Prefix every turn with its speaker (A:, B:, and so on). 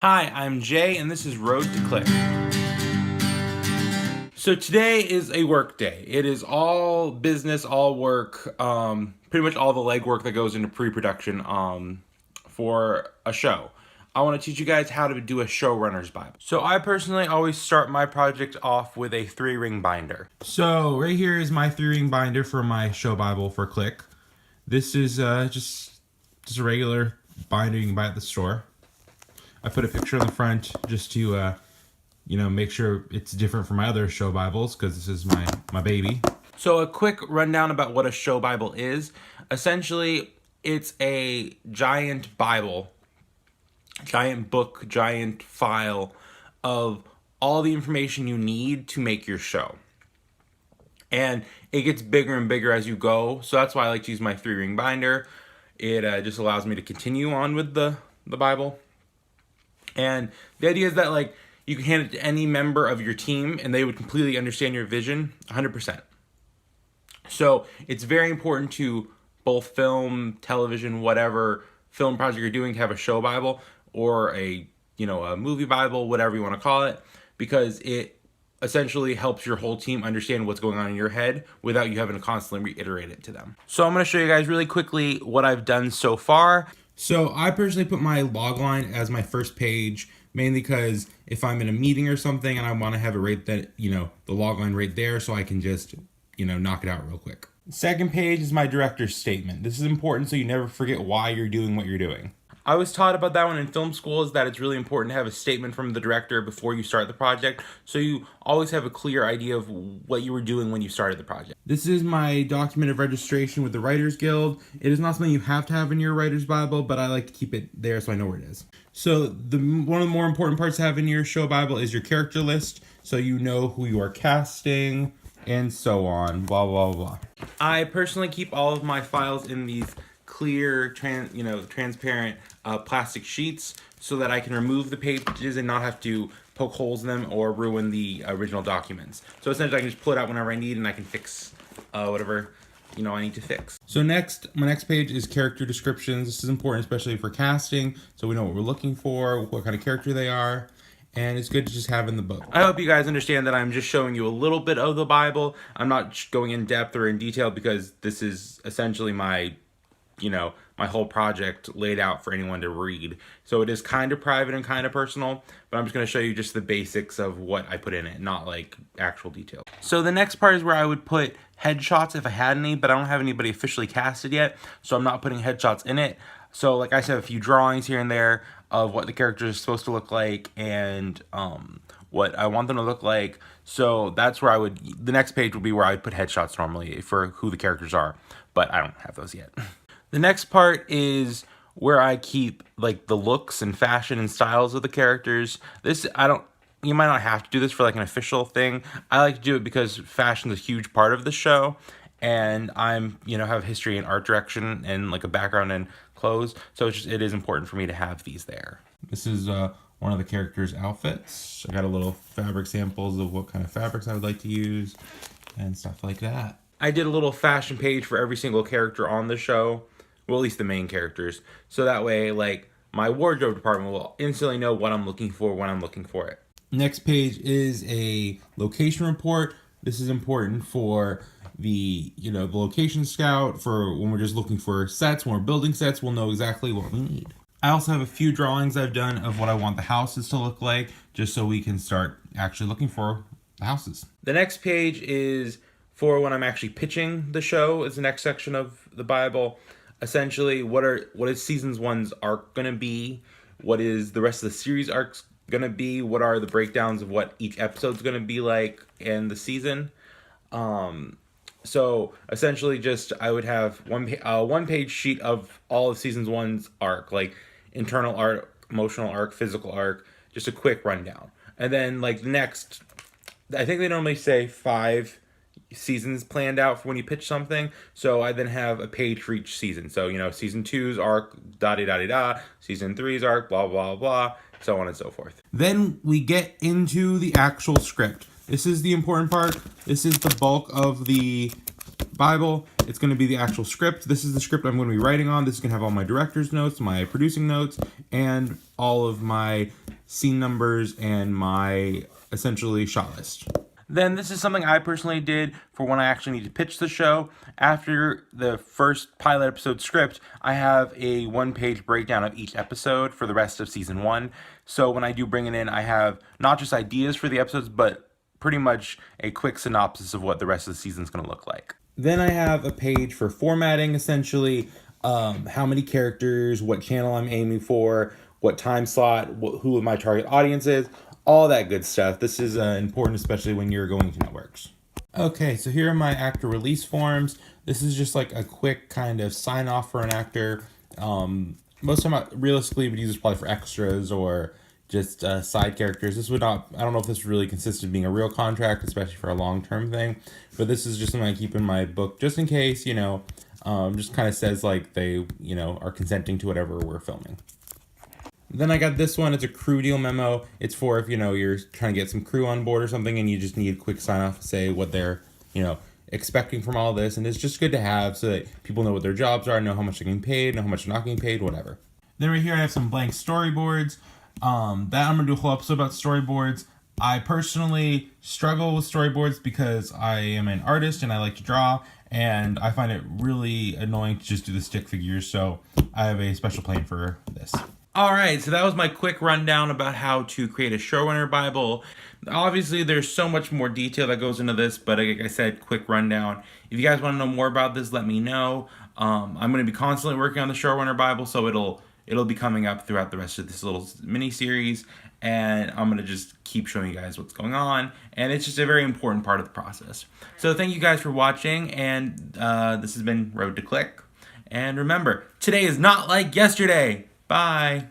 A: Hi, I'm Jay, and this is Road to Click. So today is a work day. It is all business, all work, pretty much all the legwork that goes into pre-production for a show. I want to teach you guys how to do a showrunner's Bible. So I personally always start my project off with a 3-ring binder. So right here is my 3-ring binder for my show Bible for Click. This is just a regular binder you can buy at the store. I put a picture on the front just to, make sure it's different from my other show Bibles because this is my baby. So a quick rundown about what a show Bible is. Essentially, it's a giant Bible, giant book, giant file of all the information you need to make your show. And it gets bigger and bigger as you go. So that's why I like to use my 3-ring binder. It just allows me to continue on with the Bible. And the idea is that you can hand it to any member of your team and they would completely understand your vision 100%. So it's very important to both film, television, whatever film project you're doing to have a show Bible or a movie Bible, whatever you want to call it, because it essentially helps your whole team understand what's going on in your head without you having to constantly reiterate it to them. So I'm going to show you guys really quickly what I've done so far. So I personally put my log line as my first page, mainly because if I'm in a meeting or something and I want to have it right that, the log line right there so I can just, knock it out real quick. Second page is my director's statement. This is important so you never forget why you're doing what you're doing. I was taught about that one in film school, is that it's really important to have a statement from the director before you start the project, so you always have a clear idea of what you were doing when you started the project. This is my document of registration with the Writers Guild. It is not something you have to have in your Writer's Bible, but I like to keep it there so I know where it is. So one of the more important parts to have in your show Bible is your character list, so you know who you are casting, and so on, blah, blah, blah. I personally keep all of my files in these clear, transparent plastic sheets so that I can remove the pages and not have to poke holes in them or ruin the original documents. So essentially I can just pull it out whenever I need and I can fix whatever I need to fix. So my next page is character descriptions. This is important, especially for casting, so we know what we're looking for, what kind of character they are. And it's good to just have in the book. I hope you guys understand that I'm just showing you a little bit of the Bible. I'm not going in depth or in detail because this is essentially my whole project laid out for anyone to read. So it is kind of private and kind of personal, but I'm just going to show you just the basics of what I put in it, not actual detail. So the next part is where I would put headshots if I had any, but I don't have anybody officially casted yet, so I'm not putting headshots in it. So I said, a few drawings here and there of what the characters are supposed to look like and what I want them to look like. So that's where the next page would be where I would put headshots normally for who the characters are, but I don't have those yet. The next part is where I keep the looks and fashion and styles of the characters. You might not have to do this for an official thing. I like to do it because fashion is a huge part of the show, and I'm have history in art direction and a background in clothes, so it is important for me to have these there. This is one of the characters' outfits. I got a little fabric samples of what kind of fabrics I would like to use and stuff like that. I did a little fashion page for every single character on the show. Well, at least the main characters. So that way, my wardrobe department will instantly know what I'm looking for when I'm looking for it. Next page is a location report. This is important for the location scout, for when we're just looking for sets, when we're building sets, we'll know exactly what we need. I also have a few drawings I've done of what I want the houses to look like, just so we can start actually looking for the houses. The next page is for when I'm actually pitching the show, is the next section of the Bible. Essentially, what is seasons 1's arc gonna be? What is the rest of the series arcs gonna be? What are the breakdowns of what each episode's gonna be like in the season? So essentially, I would have one page sheet of all of seasons 1's arc, internal arc, emotional arc, physical arc, just a quick rundown. And then the next, I think they normally say 5 seasons planned out for when you pitch something, so I then have a page for each season. So season 2's arc, da-da-da-da-da, season 3's arc, blah blah blah, so on and so forth. Then we get into the actual script. This is the important part. This is the bulk of the Bible. It's going to be the actual script. This is the script I'm going to be writing on. This is going to have all my director's notes, my producing notes, and all of my scene numbers, and my essentially shot list. Then this is something I personally did for when I actually need to pitch the show. After the first pilot episode script, I have a 1-page breakdown of each episode for the rest of season 1. So when I do bring it in, I have not just ideas for the episodes, but pretty much a quick synopsis of what the rest of the season is going to look like. Then I have a page for formatting, essentially, how many characters, what channel I'm aiming for, what time slot, who my target audience is, all that good stuff. This is important, especially when you're going to networks. Okay, so here are my actor release forms. This is just like a quick kind of sign off for an actor. Most of them, realistically, would use this probably for extras or just side characters. This would not, I don't know if this really consists of being a real contract, especially for a long-term thing, but this is just something I keep in my book just in case, just kind of says like they, are consenting to whatever we're filming. Then I got this one. It's a crew deal memo. It's for if, you're trying to get some crew on board or something and you just need a quick sign off to say what they're, expecting from all this. And it's just good to have so that people know what their jobs are, know how much they're getting paid, know how much they're not getting paid, whatever. Then right here I have some blank storyboards. That I'm going to do a whole episode about storyboards. I personally struggle with storyboards because I am an artist and I like to draw, and I find it really annoying to just do the stick figures, so I have a special plan for this. Alright, so that was my quick rundown about how to create a showrunner Bible. Obviously, there's so much more detail that goes into this, but like I said, quick rundown. If you guys want to know more about this, let me know. I'm going to be constantly working on the showrunner Bible, so it'll be coming up throughout the rest of this little mini-series, and I'm going to just keep showing you guys what's going on, and it's just a very important part of the process. So thank you guys for watching, and this has been Road to Click. And remember, today is not like yesterday. Bye.